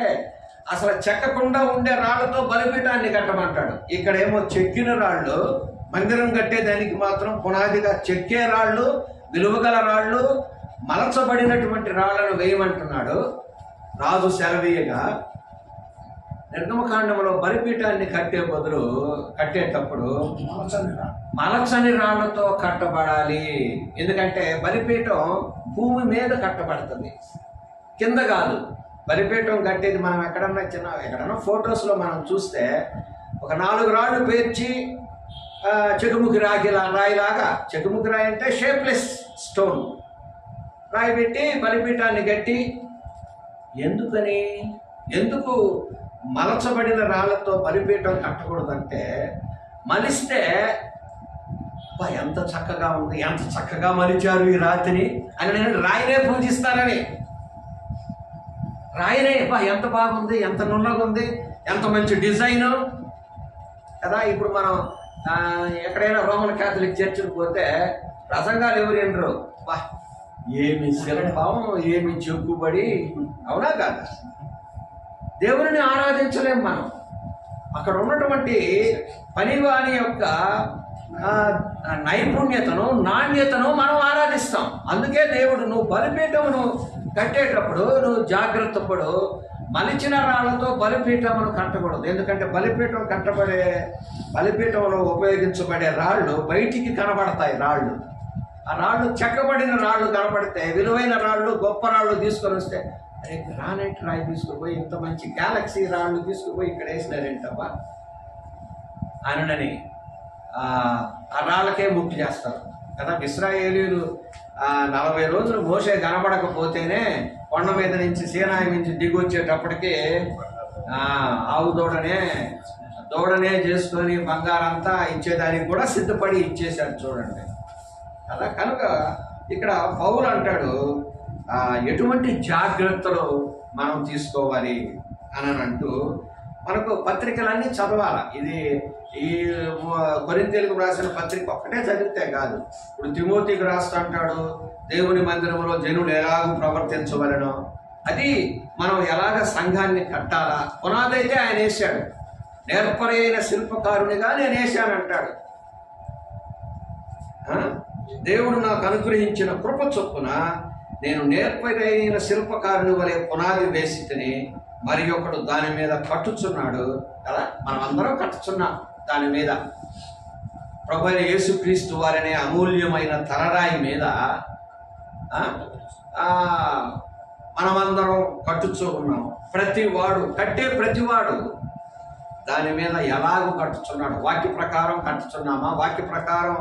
A: అసలు చెక్కకుండా ఉండే రాళ్లతో బలిపీఠాన్ని కట్టమంటాడు. ఇక్కడేమో చెక్కిన రాళ్ళు, మందిరం కట్టేదానికి మాత్రం పునాదిగా చెక్కే రాళ్ళు, విలువగల రాళ్ళు, మలచబడినటువంటి రాళ్లను వేయమంటున్నాడు రాజు సెలవీయగా. నిర్గమకాండంలో బలిపీఠాన్ని కట్టేటప్పుడు మలచని రాళ్లతో కట్టబడాలి. ఎందుకంటే బలిపీఠం భూమి మీద కట్టబడుతుంది, కింద కాదు. బలిపీఠం కట్టేది మనం ఎక్కడన్నా ఫొటోస్లో మనం చూస్తే ఒక 4 రాళ్ళు పేర్చి చెకుముకి రాయిలాగా, చెకుముకి రాయి అంటే షేప్లెస్ స్టోన్ రాయి పెట్టి బలిపీఠాన్ని కట్టి, ఎందుకు మలచబడిన రాళ్లతో బలిపీఠం కట్టకూడదంటే, మలిస్తే ఎంత చక్కగా ఉంది, ఎంత చక్కగా మలిచారు ఈ రాతిని అని నేను రాయినే పూజిస్తానని. రాయినే ఎంత బాగుంది, ఎంత నున్నగా ఉంది, ఎంత మంచి డిజైను కదా. ఇప్పుడు మనం ఎక్కడైనా రోమన్ క్యాథలిక్ చర్చికి పోతే ప్రసంగాలు ఎవరు వినరు, ఏమి శిల్పం, ఏమి చెక్కుబడి, అవునా కాదా? దేవుని ఆరాధించలేం మనం. అక్కడ ఉన్నటువంటి పనివాని యొక్క నైపుణ్యతను, నాణ్యతను మనం ఆరాధిస్తాం. అందుకే దేవుడు నువ్వు బలిపీఠమును కట్టేటప్పుడు నువ్వు జాగ్రత్త పడు, మలిచిన రాళ్లతో బలిపీఠమును కట్టకూడదు. ఎందుకంటే బలిపీఠంలో ఉపయోగించబడే రాళ్ళు బయటికి కనబడతాయి. ఆ రాళ్ళు చెక్కబడిన రాళ్ళు కనబడితే, విలువైన రాళ్ళు, గొప్ప రాళ్ళు తీసుకొని వస్తే, అరే గ్రానైట్ రాయి తీసుకుపోయి, ఇంత మంచి గ్యాలక్సీ రాళ్ళు తీసుకుపోయి ఇక్కడ వేసినారేంటబ్బా అనని ఆ రాళ్ళకే ముక్తి చేస్తారు కదా. ఇశ్రాయేలీయులు 40 రోజులు మోషే కనబడకపోతేనే కొండ మీద నుంచి, సీనాయి నుంచి దిగొచ్చేటప్పటికి ఆవు దూడనే చేసుకొని బంగారంతా ఇచ్చేదానికి కూడా సిద్ధపడి ఇచ్చేశాడు చూడండి కదా. కనుక ఇక్కడ పౌలు అంటాడు, ఎటువంటి జాగ్రత్తలు మనం తీసుకోవాలి అని అంటూ మనకు పత్రికలన్నీ చదవాలి. ఇది ఈ కొరింథీయులకు రాసిన పత్రిక ఒక్కటే చదివితే కాదు. ఇప్పుడు తిమోతికి రాస్తా అంటాడు, దేవుని మందిరంలో జనులు ఎలాగూ ప్రవర్తించవలనో, అది మనం ఎలాగ సంఘాన్ని కట్టాలా, పునాదైతే ఆయన వేశాడు. నేర్పరైన శిల్పకారునిగా నేను వేశానంటాడు. దేవుడు నాకు అనుగ్రహించిన కృప చొప్పున నేను నేర్పరైన శిల్పకారుని వలె పునాది వేసి తిని, మరి ఒకడు దాని మీద కట్టుచున్నాడు కదా. మనం అందరం కట్టుచున్నాం దాని మీద. ప్రభువైన యేసుక్రీస్తు వారనే అమూల్యమైన తలరాయి మీద మనమందరం కట్టుచూ ఉన్నాం. ప్రతివాడు దాని మీద ఎలాగూ కట్టుచున్నాడు. వాక్య ప్రకారం కట్టుచున్నామా? వాక్య ప్రకారం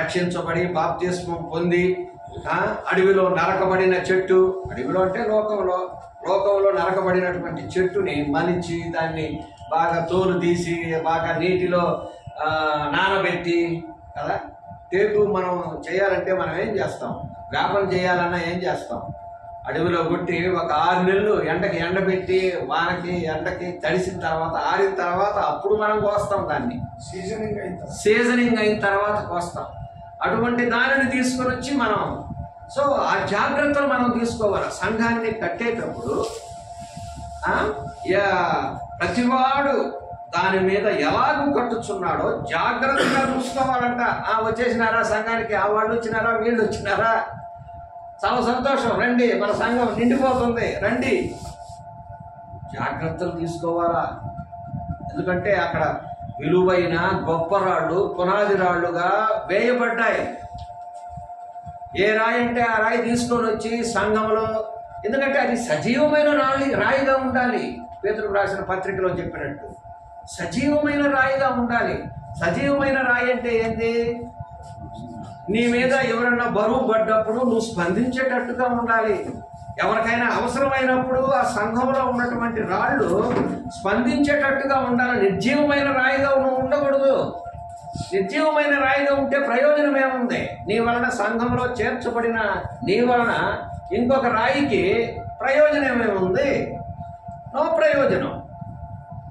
A: రక్షించబడి బాప్తిస్మం పొంది అడవిలో నరకబడిన చెట్టు, అడవిలో అంటే లోకంలో నరకబడినటువంటి చెట్టుని మలిచి దాన్ని బాగా తోలు తీసి బాగా నీటిలో నానబెట్టి కదా. టేకు మనం చేయాలంటే మనం ఏం చేస్తాం? వ్యాపారం చేయాలన్నా ఏం చేస్తాం? అడవిలో కొట్టి ఒక 6 నెలలు ఎండకి ఎండబెట్టి, వానకి ఎండకి తడిసిన తర్వాత, ఆరిన తర్వాత అప్పుడు మనం కోస్తాం దాన్ని. సీజనింగ్ అయిన తర్వాత కోస్తాం. అటువంటి దానిని తీసుకొని వచ్చి మనం ఆ జాగ్రత్తలు మనం తీసుకోవాలి. సంఘాన్ని కట్టేటప్పుడు ప్రతివాడు దాని మీద ఎలాగూ కట్టుచున్నాడో జాగ్రత్తగా చూసుకోవాలంట. వచ్చేసినారా సంఘానికి, వాళ్ళు వచ్చినారా, వీళ్ళు వచ్చినారా, చాలా సంతోషం, రండి, మన సంఘం నిండిపోతుంది, రండి. జాగ్రత్తలు తీసుకోవాలా. ఎందుకంటే అక్కడ విలువైన గొప్ప రాళ్ళు, పునాది రాళ్ళుగా వేయబడ్డాయి. ఏ రాయి అంటే ఆ రాయి తీసుకొని వచ్చి సంఘంలో, ఎందుకంటే అది సజీవమైన రాయిగా ఉండాలి. పేతురు రాసిన పత్రికలో చెప్పినట్టు సజీవమైన రాయిగా ఉండాలి. సజీవమైన రాయి అంటే ఏంటి? నీ మీద ఎవరన్నా బరువు పడ్డప్పుడు నువ్వు స్పందించేటట్టుగా ఉండాలి. ఎవరికైనా అవసరమైనప్పుడు ఆ సంఘంలో ఉన్నటువంటి రాళ్ళు స్పందించేటట్టుగా ఉండాలి. నిర్జీవమైన రాయిగా నువ్వు ఉండకూడదు. నిర్జీవమైన రాయిగా ఉంటే ప్రయోజనం ఏముంది? నీ వలన సంఘంలో చేర్చబడిన నీ వలన ఇంకొక రాయికి ప్రయోజనం ఏముంది? నో ప్రయోజనం.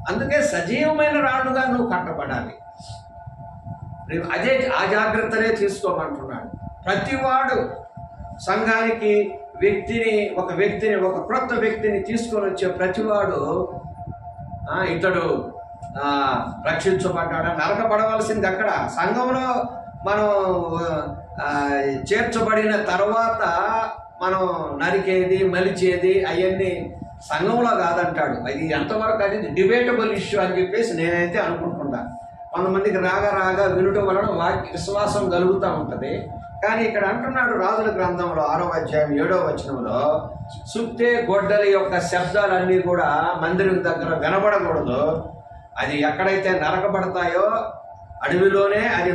A: అందుకే సజీవమైన రాళ్ళుగా నువ్వు కట్టబడాలి. ఆ జాగ్రత్తలే తీసుకోమంటున్నాడు. ప్రతివాడు సంఘానికి ఒక క్రొత్త వ్యక్తిని తీసుకొని వచ్చే ప్రతివాడు ఇతడు రక్షించబడ్డాడు, నరకబడవలసింది. అక్కడ సంఘంలో మనం చేర్చబడిన తర్వాత మనం నరికేది, మలిచేది అవన్నీ సంఘంలో కాదంటాడు. అది ఎంతవరకు అది డిబేటబుల్ ఇష్యూ అని చెప్పేసి నేనైతే అనుకుంటున్నాను. కొంతమందికి రాగా వినటం వలన విశ్వాసం కలుగుతూ ఉంటుంది. కానీ ఇక్కడ అంటున్నాడు రాజుల గ్రంథంలో 6వ అధ్యాయం 7వ వచనంలో, సుత్తే గొడ్డలి యొక్క శబ్దాలన్నీ కూడా మందిరం దగ్గర వినబడకూడదు. అది ఎక్కడైతే నరకబడతాయో అడవిలోనే అది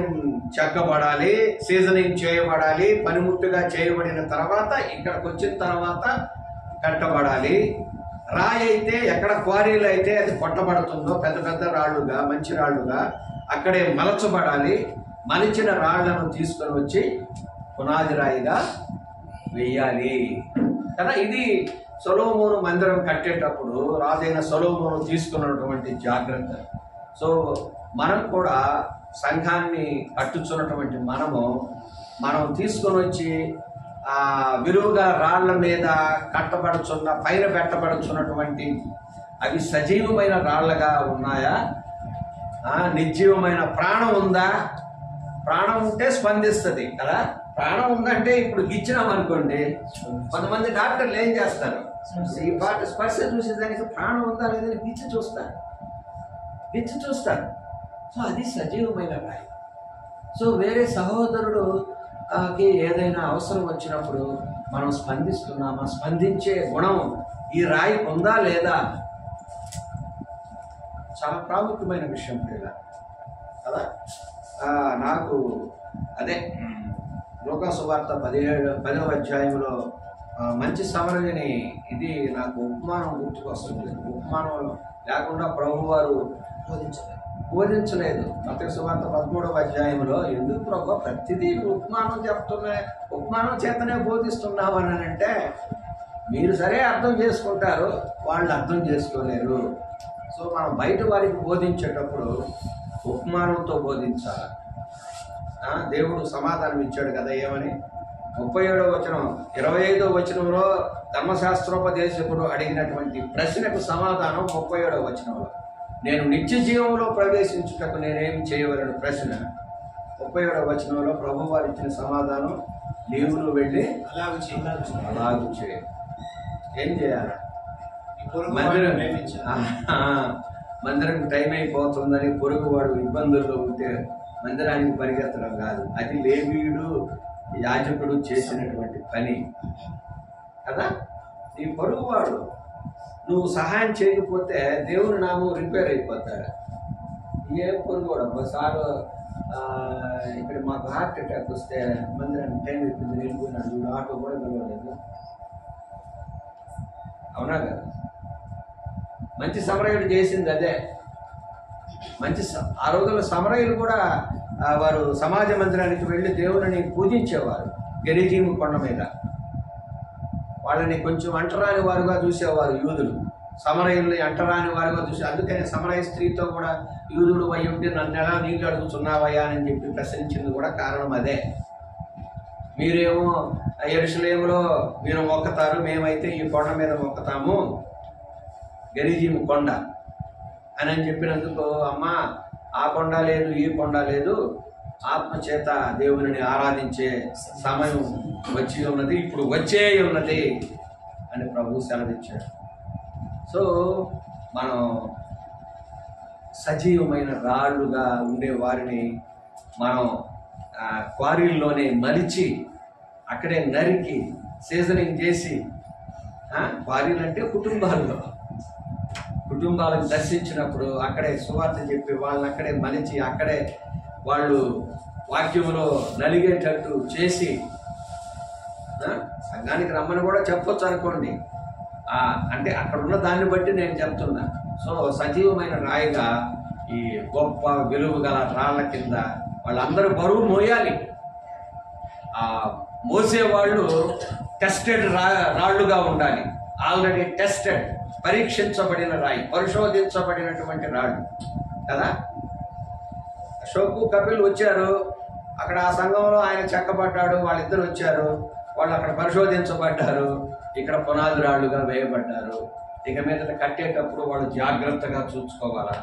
A: చెక్కబడాలి, సీజనింగ్ చేయబడాలి, పనిముట్టుగా చేయబడిన తర్వాత ఇక్కడికి వచ్చిన తర్వాత కట్టబడాలి. రాయి అయితే ఎక్కడ క్వారీలు అయితే అది కొట్టబడుతుందో పెద్ద పెద్ద రాళ్లుగా, మంచి రాళ్లుగా అక్కడే మలచబడాలి. మలిచిన రాళ్లను తీసుకొని వచ్చి పునాది రాయిగా వెయ్యాలి కదా. ఇది సొలొమోను మందిరం కట్టేటప్పుడు రాజైన సొలొమోను తీసుకున్నటువంటి జాగ్రత్త. సో మనం కూడా సంఘాన్ని కట్టుచున్నటువంటి మనం తీసుకొని వచ్చి ఆ విలువగా రాళ్ల మీద కట్టబడుచున్న, పైన పెట్టబడుచున్నటువంటి అవి సజీవమైన రాళ్లగా ఉన్నాయా, నిర్జీవమైన ప్రాణం ఉందా? ప్రాణం ఉంటే స్పందిస్తుంది కదా. ప్రాణం ఉందంటే ఇప్పుడు గిచ్చినాం అనుకోండి, కొంతమంది డాక్టర్లు ఏం చేస్తారు, ఈ పాట స్పర్శ చూసేదానికి ప్రాణం ఉందా లేదని గిచ్చి చూస్తారు. సో అది సజీవమైన రాయి. సో వేరే సహోదరుడుకి ఏదైనా అవసరం వచ్చినప్పుడు మనం స్పందిస్తున్నామా? స్పందించే గుణం ఈ రాయికి ఉందా లేదా? చాలా ప్రాముఖ్యమైన విషయం ప్రియుల కదా. నాకు అదే లూకా సువార్త 10వ అధ్యాయంలో మంచి సమరయుని ఇది నాకు ఉపమానం గుర్తుకొస్తుంది. ఉపమానం లేకుండా ప్రభువారు బోధించలేదు. మత్తయి సువార్త 13వ అధ్యాయంలో ఎందుకు ప్రభు ప్రతిదీ ఉపమానం చేతనే బోధిస్తున్నామని అంటే, మీరు సరే అర్థం చేసుకుంటారు, వాళ్ళు అర్థం చేసుకోలేరు. సో మనం బయట వారికి బోధించేటప్పుడు ఉపమానంతో బోధించాలి. దేవుడు సమాధానం ఇచ్చాడు కదా, ఏమని? 37వ వచనం 25వ వచనంలో ధర్మశాస్త్రోపదేశకుడు అడిగినటువంటి ప్రశ్నకు సమాధానం 37వ వచనంలో, నేను నిత్య జీవంలో ప్రవేశించుటకు నేనేమి చేయవలను ప్రశ్న. 37వ వచనంలో ప్రభు వారు ఇచ్చిన సమాధానం, నీవులు వెళ్ళి అలాగూ చేయ. ఏం చేయాలి? మందిరం టైం అయిపోతుందని పొరుగువాడు ఇబ్బందుల్లో ఉంటే మందిరానికి పరిగెత్తడం కాదు. అది లేవీయుడు యాజకుడు చేసినటువంటి పని కదా. నీ పొరుగువాడు నువ్వు సహాయం చేయకపోతే దేవుని నామం రిపేర్ అయిపోతాడు. ఏ పొరుగువాడు ఒకసారి ఇక్కడ మాకు హార్ట్ అటాక్ వస్తే మందిరానికి టైం అయిపోయింది వెళ్ళిపోయినాడు, చూడు ఆటో కూడా పిలవలేదు. అవునా కదా? మంచి సమరయుడు చేసింది అదే. ఆ రోజుల్లో సమరయులు కూడా వారు సమాజ మందిరానికి వెళ్ళి దేవుని పూజించేవారు. గెరిజీము కొండ మీద వాళ్ళని కొంచెం అంటరాని వారుగా చూసేవారు యూదులు. సమరయుల్ని అంటరాని వారుగా చూసి, అందుకని సమరయ స్త్రీతో కూడా యూదుడు అయి ఉంటే నన్ను ఎలా నీళ్ళు అడుగుతున్నావయ్యా అని చెప్పి ప్రశ్నించింది కూడా కారణం అదే. మీరేమో యెరూషలేములో మీరు మొక్కుతారు, మేమైతే ఈ కొండ మీద మొక్కుతాము, గెరిజీము కొండ అని చెప్పినందుకు, అమ్మా ఆ కొండ లేదు ఈ కొండ లేదు, ఆత్మచేత దేవుని ఆరాధించే సమయం వచ్చి ఉన్నది, ఇప్పుడు వచ్చే ఉన్నది అని ప్రభు సెలవిచ్చాడు. సో మనం సజీవమైన రాళ్ళుగా ఉండే వారిని మనం క్వారీల్లోనే మలిచి అక్కడే నరికి సీజనింగ్ చేసి, క్వారీలు అంటే కుటుంబాలకు దర్శించినప్పుడు అక్కడే సువార్త చెప్పి వాళ్ళని అక్కడే మలిచి అక్కడే వాళ్ళు వాక్యంలో నలిగేటట్టు చేసి సంఘానికి రమ్మని కూడా చెప్పొచ్చు అనుకోండి. అంటే అక్కడ ఉన్న దాన్ని బట్టి నేను చెప్తున్నా. సో సజీవమైన రాయిగా ఈ గొప్ప విలువ గల రాళ్ల కింద వాళ్ళందరూ బరువు మోయాలి. మోసేవాళ్ళు టెస్టెడ్ రాళ్ళుగా ఉండాలి. ఆల్రెడీ టెస్టెడ్, పరీక్షించబడిన రాయి, పరిశోధించబడినటువంటి రాళ్ళు కదా. అశోకు కపిల్ వచ్చారు, అక్కడ ఆ సంఘంలో ఆయన చెక్కబడ్డాడు, వాళ్ళిద్దరు వచ్చారు, వాళ్ళు అక్కడ పరిశోధించబడ్డారు, ఇక్కడ పునాది రాళ్ళుగా వేయబడ్డారు. ఇక మీద కట్టేటప్పుడు వాళ్ళు జాగ్రత్తగా చూసుకోవాలా.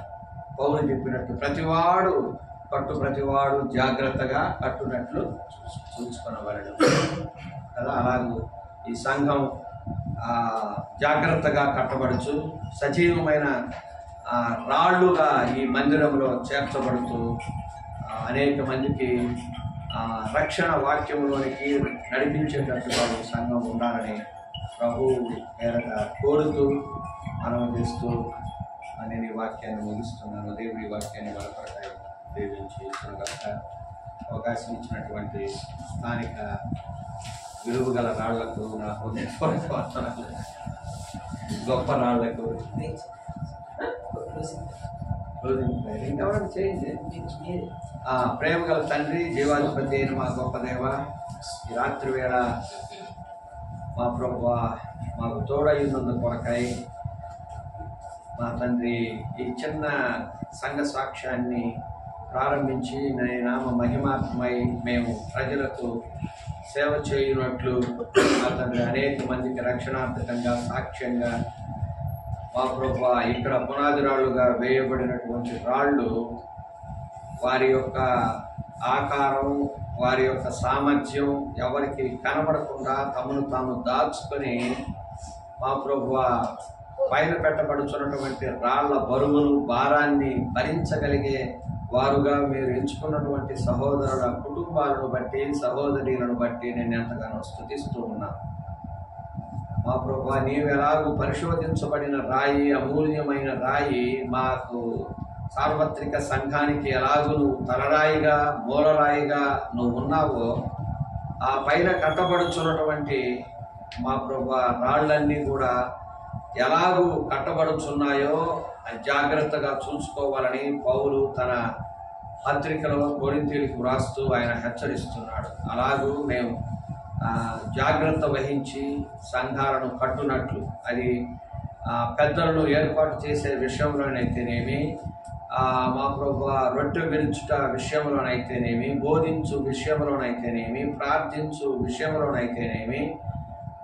A: పౌలు చెప్పినట్టు ప్రతివాడు జాగ్రత్తగా కట్టునట్లు చూసుకునేవాళ్ళు కదా. అలాగే ఈ సంఘం జాగ్రత్తగా కట్టబడుచు సజీవమైన రాళ్ళుగా ఈ మందిరంలో చేర్చబడుతూ అనేక మందికి రక్షణ వాక్యంలోనికి నడిపించేటట్టుగా ఒక సంఘం ఉండాలని ప్రభు మేరట కోరుతూ మనం చేస్తూ నేను ఈ వాక్యాన్ని ముగిస్తున్నాను. దేవుడి ఈ వాక్యాన్ని బలపడతాయి దీవించి ఇచ్చిన అవకాశం ఇచ్చినటువంటి స్థానిక విలువగల రాళ్లకు నా హృదయపూర్వక గొప్ప రాళ్లకు ఇంకెవరైనా చేయండి. ప్రేమ గల తండ్రి, జీవాధిపతి అయిన మా గొప్ప దేవ, ఈ రాత్రి వేళ మా ప్రభువా మాకు తోడయ్యున్నందు కొరకై మా తండ్రి ఈ చిన్న సంఘ సాక్ష్యాన్ని ప్రారంభించి నీ నామ మహిమాత్మై మేము ప్రజలకు సేవ చేయునట్లు మా తండ్రి అనేక మందికి రక్షణార్థకంగా సాక్ష్యంగా మా ప్రభువా ఇక్కడ పునాది రాళ్ళుగా వేయబడినటువంటి రాళ్ళు వారి యొక్క ఆకారం, వారి యొక్క సామర్థ్యం ఎవరికి కనబడకుండా తమను తాము దాచుకొని మా ప్రభువా పైన పెట్టబడుచున్నటువంటి రాళ్ల బరువులు భారాన్ని భరించగలిగే వారుగా మీరు ఎంచుకున్నటువంటి సహోదరుల కుటుంబాలను బట్టి, సహోదరులను బట్టి నేను ఎంతగానో స్తుతిస్తూ ఉన్నాను. మా ప్రభువా నీవు ఎలాగూ పరిశోధించబడిన రాయి, అమూల్యమైన రాయి మాకు సార్వత్రిక సంఘానికి ఎలాగూ నువ్వు తలరాయిగా, మూలరాయిగా నువ్వు ఉన్నావో ఆ పైన కట్టబడుచున్నటువంటి మా ప్రభువా రాళ్ళన్నీ కూడా ఎలాగూ కట్టబడుచున్నాయో జాగ్రత్తగా చూసుకోవాలని పౌలు తన పత్రికలో కొరింథీయులకు వ్రాస్తూ ఆయన హెచ్చరిస్తున్నాడు. అలాగూ మేము జాగ్రత్త వహించి సంఘాలను కట్టునట్లు, అది పెద్దలను ఏర్పాటు చేసే విషయంలోనైతేనేమి, మా ప్రభువా రొట్టె విరుచుట విషయంలోనైతేనేమి, బోధించు విషయంలోనైతేనేమి, ప్రార్థించు విషయంలోనైతేనేమి,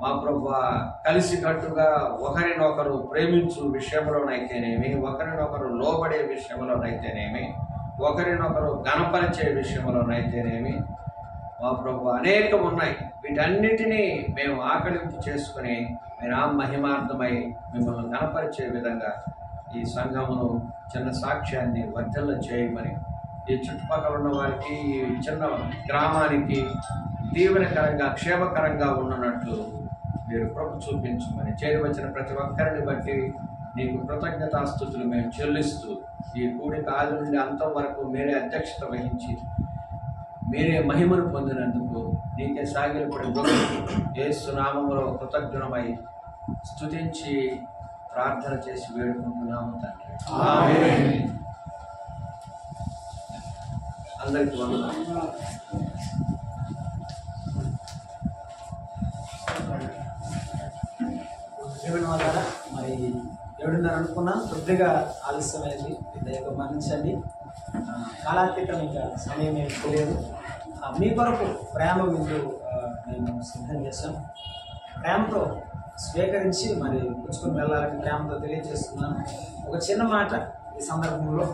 A: మా ప్రభువా కలిసికట్టుగా ఒకరినొకరు ప్రేమించు విషయంలోనైతేనేమి, ఒకరినొకరు లోబడే విషయంలోనైతేనేమి, ఒకరినొకరు గణపరిచే విషయంలోనైతేనేమి, మా ప్రభువా అనేకం ఉన్నాయి. వీటన్నిటినీ మేము ఆకలింపు చేసుకుని మీరు ఆ మహిమార్థమై మిమ్మల్ని గణపరిచే విధంగా ఈ సంఘమును చిన్న సాక్ష్యాన్ని వర్ధల్ల చేయమని, ఈ చుట్టుపక్కల ఉన్న వారికి, ఈ చిన్న గ్రామానికి దీవెనకరంగా క్షేమకరంగా ఉన్నట్లు మీరు కృప చూపించమని, చేరి వచ్చిన ప్రతి ఒక్కరిని బట్టి నీకు కృతజ్ఞతాస్తుతులు మేము చెల్లిస్తూ, ఈ కూడిక ఆది నుండి అంతం వరకు మీరే అధ్యక్షత వహించి మీరే మహిమను పొందినందుకు నీకే సాగిలపడి యేసు నామములో కృతజ్ఞమై స్తుతించి ప్రార్థన చేసి వేడుకుంటున్నాము తండ్రి. ఆమేన్. అందరికీ వందనాలు.
D: మరి 7:30 అనుకున్నాం, కొద్దిగా ఆలస్యమైంది, దయతో మన్నించండి. కాలాతీతం ఇంకా సమయం ఏమి తెలియదు. మీ కొరకు ప్రేమ విందు నేను సిద్ధం చేశాను. ప్రేమతో స్వీకరించి మరి పుచ్చుకొని వెళ్ళాలని ప్రేమతో తెలియజేస్తున్నాను. ఒక చిన్న మాట ఈ సందర్భంలో,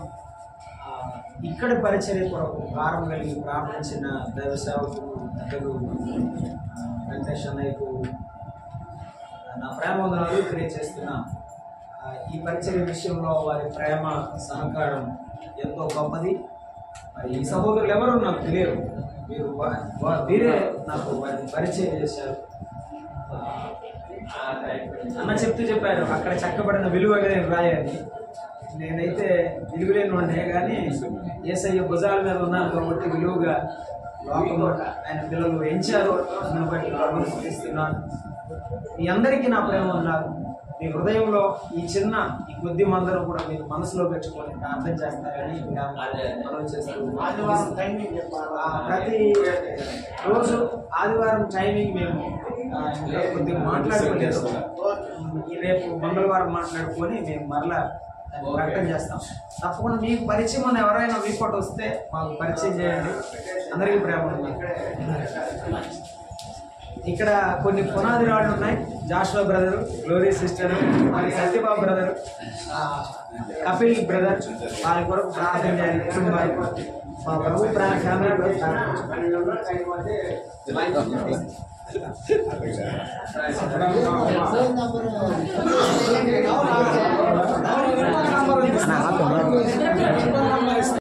D: ఇక్కడి పరిచర్య కొరకు భారం కలిగి ప్రార్థించిన దైవ సేవకులు పెద్దలు వెంకటేష్ అన్నయ్యకు నా ప్రేమ వందనాలు తెలియజేస్తున్నాను. ఈ పరిచర్య విషయంలో వారి ప్రేమ సహకారం ఎంతో గొప్పది. మరి ఈ సహోదరులు ఎవరో నాకు తెలియదు, వీరే నాకు వారిని పరిచయం చేశారు. అన్న చెప్పారు అక్కడ చెక్కబడిన విలువగా నేను రాయాలి. నేనైతే విలువలేని వాడినే, కానీ యేసయ్య భుజాల మీద ఉన్నాను కాబట్టి విలువగా లోకంలో ఆయన పిల్లలు ఎంచారు. నన్ను బట్టి ప్రవర్తిస్తున్నాను. మీ అందరికీ నా ప్రేమ ఉన్నారు. మీ హృదయంలో ఈ కొద్ది మందరం కూడా మీరు మనసులో పెట్టుకొని అర్థం చేస్తారని మనం చేస్తూ, ప్రతి రోజు ఆదివారం టైమింగ్ మేము కొద్దిగా మాట్లాడుకోలేదు. రేపు మంగళవారం మాట్లాడుకొని మేము మరలా ప్రకటన చేస్తాం. తప్పకుండా మీకు పరిచయం ఉన్న ఎవరైనా వీకోట వస్తే మాకు పరిచయం చేయండి. అందరికీ ప్రేమ ఉంది. ఇక్కడ కొన్ని పునాది రాళ్ళు ఉన్నాయి. జాషువా బ్రదరు, గ్లోరీ సిస్టర్, మరి సత్యబాబు బ్రదరు, కపిల్ బ్రదర్, వారి కొరకు ప్రార్థన చేయాలి. కుటుంబాలు మా ప్రభు ఫ్యామిలీ